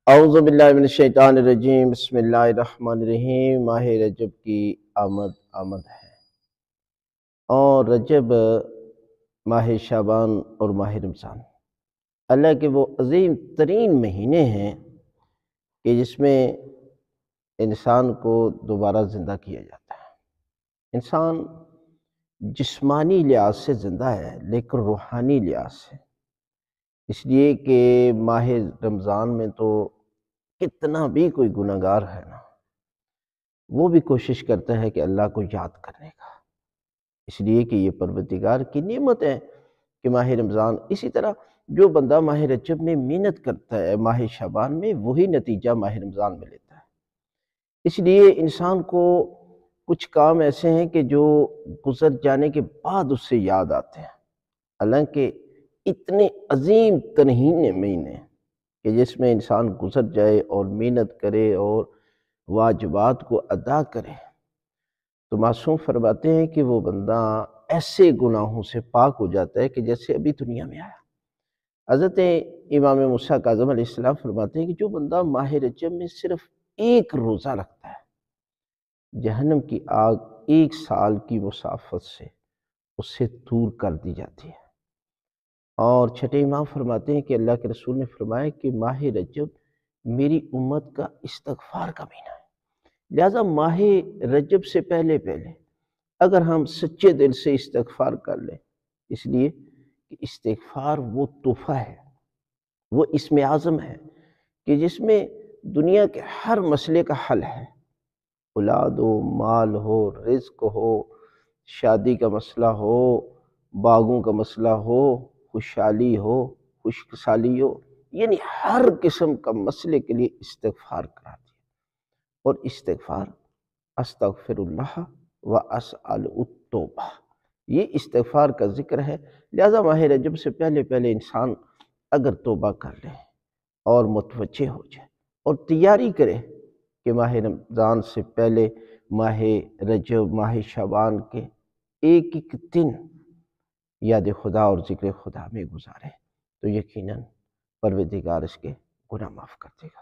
اعوذ باللہ من الشیطان الرجیم، بسم اللہ الرحمن الرحیم۔ ماہ رجب کی آمد ہے، اور رجب ماہ شعبان اور ماہ رمضان اللہ کے وہ عظیم ترین مہینے ہیں کہ جس میں انسان کو دوبارہ زندہ کیا جاتا ہے۔ انسان جسمانی لحاظ سے زندہ ہے لیکن روحانی لحاظ سے، اس لیے کہ ماہ رمضان میں تو کتنا بھی کوئی گناہگار ہے نا، وہ بھی کوشش کرتا ہے کہ اللہ کو یاد کرنے کا، اس لیے کہ یہ پروردگار کی نعمت ہے کہ ماہ رمضان۔ اسی طرح جو بندہ ماہ رجب میں محنت کرتا ہے ماہ شعبان میں، وہی نتیجہ ماہ رمضان میں لیتا ہے۔ اس لیے انسان کو کچھ کام ایسے ہیں کہ جو گزر جانے کے بعد اس سے یاد آتے ہیں، حالانکہ اتنے عظیم ترین مہینے کہ جس میں انسان گزر جائے اور محنت کرے اور واجبات کو ادا کرے، تو معصوم فرماتے ہیں کہ وہ بندہ ایسے گناہوں سے پاک ہو جاتا ہے کہ جیسے ابھی دنیا میں آیا۔ حضرت امام موسیٰ کاظم علیہ السلام فرماتے ہیں کہ جو بندہ ماہ رجب میں صرف ایک روزہ رکھتا ہے، جہنم کی آگ 1 سال کی مسافت سے اس سے دور کر دی جاتی ہے۔ اور چھٹے امام فرماتے ہیں کہ اللہ کے رسول نے فرمایا کہ ماہ رجب میری امت کا استغفار کا مہینہ ہے، لہٰذا ماہ رجب سے پہلے اگر ہم سچے دل سے استغفار کر لیں، اس لیے کہ استغفار وہ تحفہ ہے، وہ اسم اعظم ہے کہ جس میں دنیا کے ہر مسئلے کا حل ہے، اولاد ہو، مال ہو، رزق ہو، شادی کا مسئلہ ہو، باغوں کا مسئلہ ہو، خوشحالی ہو، خشکسالی ہو، یعنی ہر قسم کا مسئلے کے لیے استغفار کرا دیا۔ اور استغفار استغفر اللہ و اسأل التوبہ، یہ استغفار کا ذکر ہے۔ لہذا ماہ رجب سے پہلے انسان اگر توبہ کر لے اور متوجہ ہو جائے اور تیاری کرے کہ ماہ رمضان سے پہلے ماہ رجب ماہ شعبان کے ایک ایک دن یاد خدا اور ذکر خدا میں گزارے، تو یقیناً پروردگار اس کے گناہ معاف کر دے گا۔